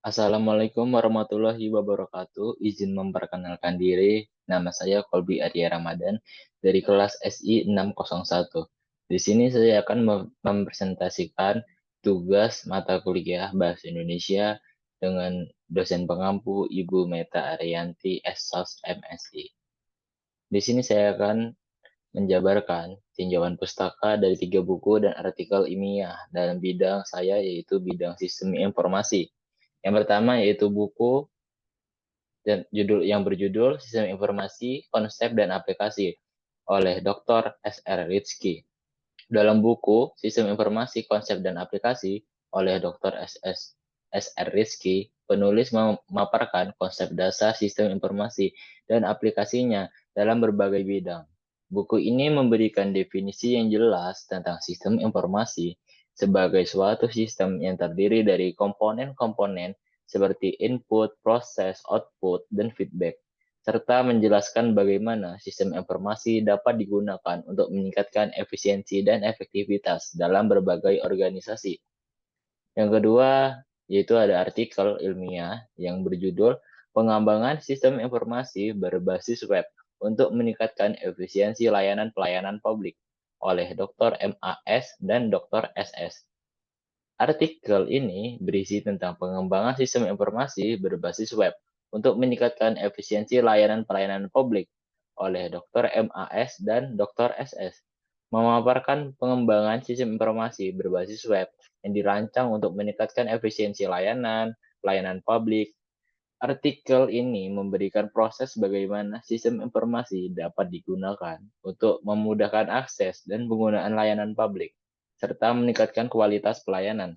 Assalamualaikum warahmatullahi wabarakatuh. Izin memperkenalkan diri, nama saya Kolbi Arya Ramadan dari kelas SI 601. Di sini saya akan mempresentasikan tugas mata kuliah Bahasa Indonesia dengan dosen pengampu Ibu Meta Ariyanti, SSOS MSI. Di sini saya akan menjabarkan tinjauan pustaka dari 3 buku dan artikel ilmiah dalam bidang saya, yaitu bidang sistem informasi. Yang pertama yaitu buku dan judul yang berjudul Sistem Informasi, Konsep dan Aplikasi oleh Dr. S.R. Rizky. Dalam buku Sistem Informasi, Konsep dan Aplikasi oleh Dr. S.R. Rizky, penulis memaparkan konsep dasar sistem informasi dan aplikasinya dalam berbagai bidang. Buku ini memberikan definisi yang jelas tentang sistem informasi sebagai suatu sistem yang terdiri dari komponen-komponen seperti input, proses, output, dan feedback, serta menjelaskan bagaimana sistem informasi dapat digunakan untuk meningkatkan efisiensi dan efektivitas dalam berbagai organisasi. Yang kedua, yaitu ada artikel ilmiah yang berjudul Pengembangan Sistem Informasi Berbasis Web untuk Meningkatkan Efisiensi Layanan Pelayanan Publik oleh Dr. MAS dan Dr. SS. Artikel ini berisi tentang pengembangan sistem informasi berbasis web untuk meningkatkan efisiensi layanan pelayanan publik oleh Dr. MAS dan Dr. SS. Memaparkan pengembangan sistem informasi berbasis web yang dirancang untuk meningkatkan efisiensi pelayanan publik. Artikel ini memberikan proses bagaimana sistem informasi dapat digunakan untuk memudahkan akses dan penggunaan layanan publik, serta meningkatkan kualitas pelayanan.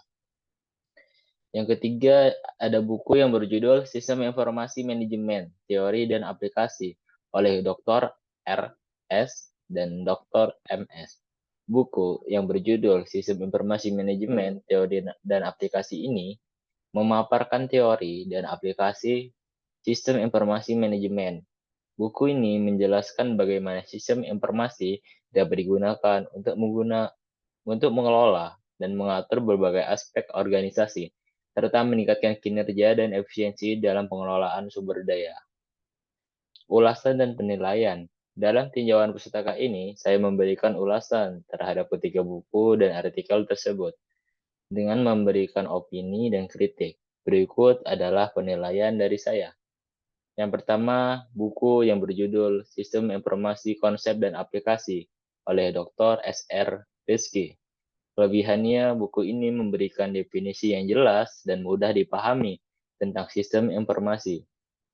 Yang ketiga, ada buku yang berjudul Sistem Informasi Manajemen, Teori dan Aplikasi oleh Dr. R.S. dan Dr. M.S. Buku yang berjudul Sistem Informasi Manajemen, Teori dan Aplikasi ini memaparkan teori dan aplikasi sistem informasi manajemen. Buku ini menjelaskan bagaimana sistem informasi dapat digunakan untuk mengelola dan mengatur berbagai aspek organisasi, serta meningkatkan kinerja dan efisiensi dalam pengelolaan sumber daya. Ulasan dan penilaian. Dalam tinjauan pustaka ini, saya memberikan ulasan terhadap ketiga buku dan artikel tersebut dengan memberikan opini dan kritik. Berikut adalah penilaian dari saya. Yang pertama, buku yang berjudul Sistem Informasi Konsep dan Aplikasi oleh Dr. S.R. Rizky. Kelebihannya, buku ini memberikan definisi yang jelas dan mudah dipahami tentang sistem informasi,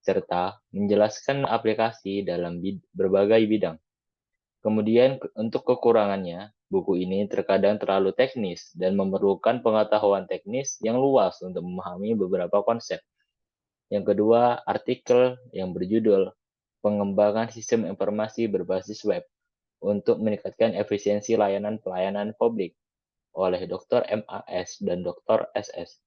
serta menjelaskan aplikasi dalam berbagai bidang. Kemudian, untuk kekurangannya, buku ini terkadang terlalu teknis dan memerlukan pengetahuan teknis yang luas untuk memahami beberapa konsep. Yang kedua, artikel yang berjudul Pengembangan Sistem Informasi Berbasis Web untuk Meningkatkan Efisiensi Layanan Pelayanan Publik oleh Dr. MAS dan Dr. SS.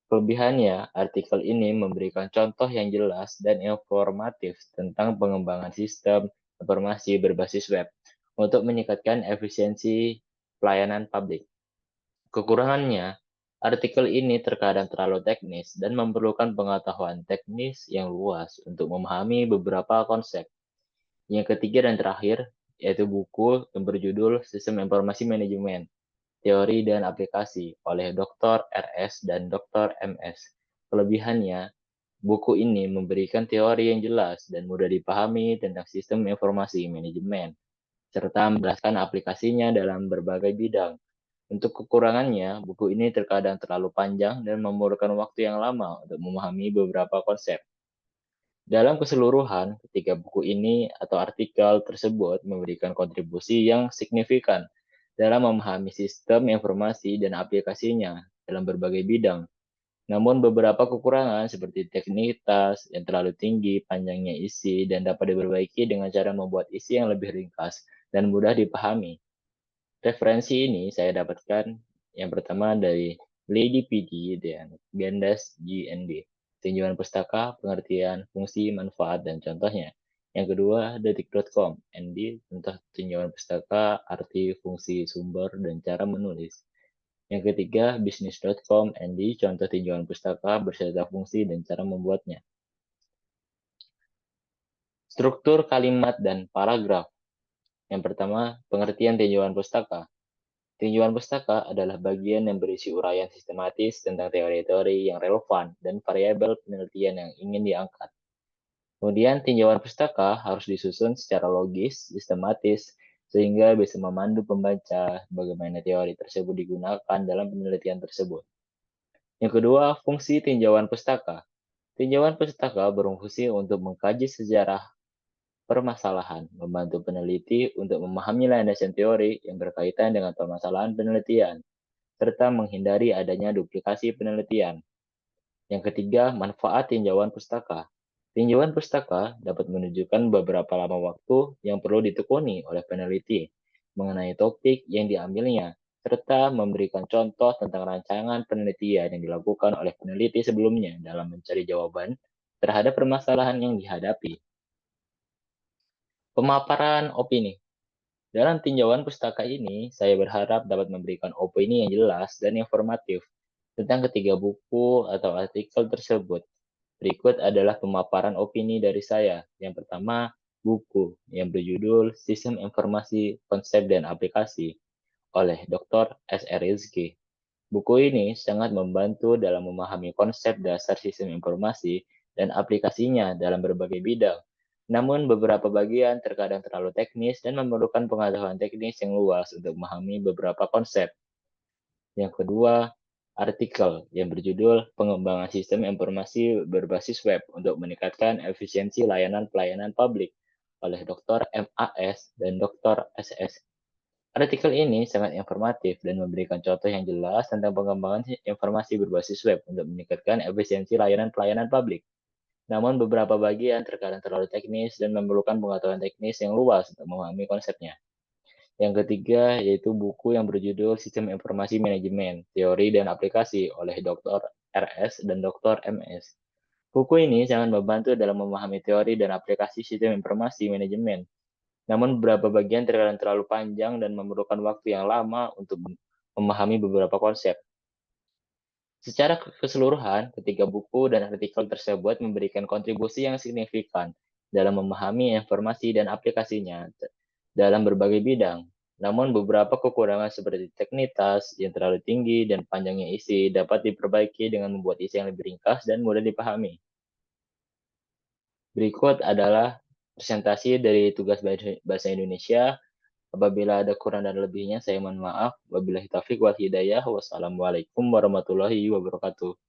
Kelebihannya, artikel ini memberikan contoh yang jelas dan informatif tentang pengembangan sistem informasi berbasis web untuk meningkatkan efisiensi pelayanan publik. Kekurangannya, artikel ini terkadang terlalu teknis dan memerlukan pengetahuan teknis yang luas untuk memahami beberapa konsep. Yang ketiga dan terakhir, yaitu buku yang berjudul Sistem Informasi Manajemen, Teori dan Aplikasi oleh Dr. RS dan Dr. MS. Kelebihannya, buku ini memberikan teori yang jelas dan mudah dipahami tentang sistem informasi manajemen, serta menjelaskan aplikasinya dalam berbagai bidang. Untuk kekurangannya, buku ini terkadang terlalu panjang dan memerlukan waktu yang lama untuk memahami beberapa konsep. Dalam keseluruhan, ketiga buku ini atau artikel tersebut memberikan kontribusi yang signifikan dalam memahami sistem informasi dan aplikasinya dalam berbagai bidang. Namun beberapa kekurangan seperti teknikitas yang terlalu tinggi, panjangnya isi, dan dapat diperbaiki dengan cara membuat isi yang lebih ringkas dan mudah dipahami. Referensi ini saya dapatkan yang pertama dari Lady PD dan Gendas GND. Tinjauan pustaka, pengertian, fungsi, manfaat, dan contohnya. Yang kedua, detik.com, ND, contoh tinjauan pustaka, arti, fungsi, sumber, dan cara menulis. Yang ketiga, bisnis.com.id, contoh tinjauan pustaka beserta fungsi dan cara membuatnya. Struktur kalimat dan paragraf. Yang pertama, pengertian tinjauan pustaka. Tinjauan pustaka adalah bagian yang berisi uraian sistematis tentang teori-teori yang relevan dan variabel penelitian yang ingin diangkat. Kemudian, tinjauan pustaka harus disusun secara logis, sistematis, sehingga bisa memandu pembaca bagaimana teori tersebut digunakan dalam penelitian tersebut. Yang kedua, fungsi tinjauan pustaka. Tinjauan pustaka berfungsi untuk mengkaji sejarah permasalahan, membantu peneliti untuk memahami landasan teori yang berkaitan dengan permasalahan penelitian, serta menghindari adanya duplikasi penelitian. Yang ketiga, manfaat tinjauan pustaka. Tinjauan pustaka dapat menunjukkan beberapa lama waktu yang perlu ditekuni oleh peneliti mengenai topik yang diambilnya, serta memberikan contoh tentang rancangan penelitian yang dilakukan oleh peneliti sebelumnya dalam mencari jawaban terhadap permasalahan yang dihadapi. Pemaparan opini. Dalam tinjauan pustaka ini, saya berharap dapat memberikan opini yang jelas dan informatif tentang ketiga buku atau artikel tersebut. Berikut adalah pemaparan opini dari saya. Yang pertama, buku yang berjudul Sistem Informasi, Konsep dan Aplikasi oleh Dr. S.R. Rizky. Buku ini sangat membantu dalam memahami konsep dasar sistem informasi dan aplikasinya dalam berbagai bidang. Namun beberapa bagian terkadang terlalu teknis dan memerlukan pengetahuan teknis yang luas untuk memahami beberapa konsep. Yang kedua, artikel yang berjudul Pengembangan Sistem Informasi Berbasis Web untuk Meningkatkan Efisiensi Layanan Pelayanan Publik oleh Dr. M.A.S. dan Dr. S.S. Artikel ini sangat informatif dan memberikan contoh yang jelas tentang pengembangan informasi berbasis web untuk meningkatkan efisiensi layanan pelayanan publik. Namun beberapa bagian terkadang terlalu teknis dan memerlukan pengetahuan teknis yang luas untuk memahami konsepnya. Yang ketiga yaitu buku yang berjudul Sistem Informasi Manajemen, Teori dan Aplikasi oleh Dr. RS dan Dr. MS. Buku ini sangat membantu dalam memahami teori dan aplikasi sistem informasi manajemen. Namun beberapa bagian terkadang terlalu panjang dan memerlukan waktu yang lama untuk memahami beberapa konsep. Secara keseluruhan, ketiga buku dan artikel tersebut memberikan kontribusi yang signifikan dalam memahami informasi dan aplikasinya dalam berbagai bidang. Namun beberapa kekurangan seperti teknitas yang terlalu tinggi dan panjangnya isi dapat diperbaiki dengan membuat isi yang lebih ringkas dan mudah dipahami. Berikut adalah presentasi dari tugas bahasa Indonesia. Apabila ada kurang dan lebihnya, saya mohon maaf. Wabillahi taufiq wal hidayah. Wassalamualaikum warahmatullahi wabarakatuh.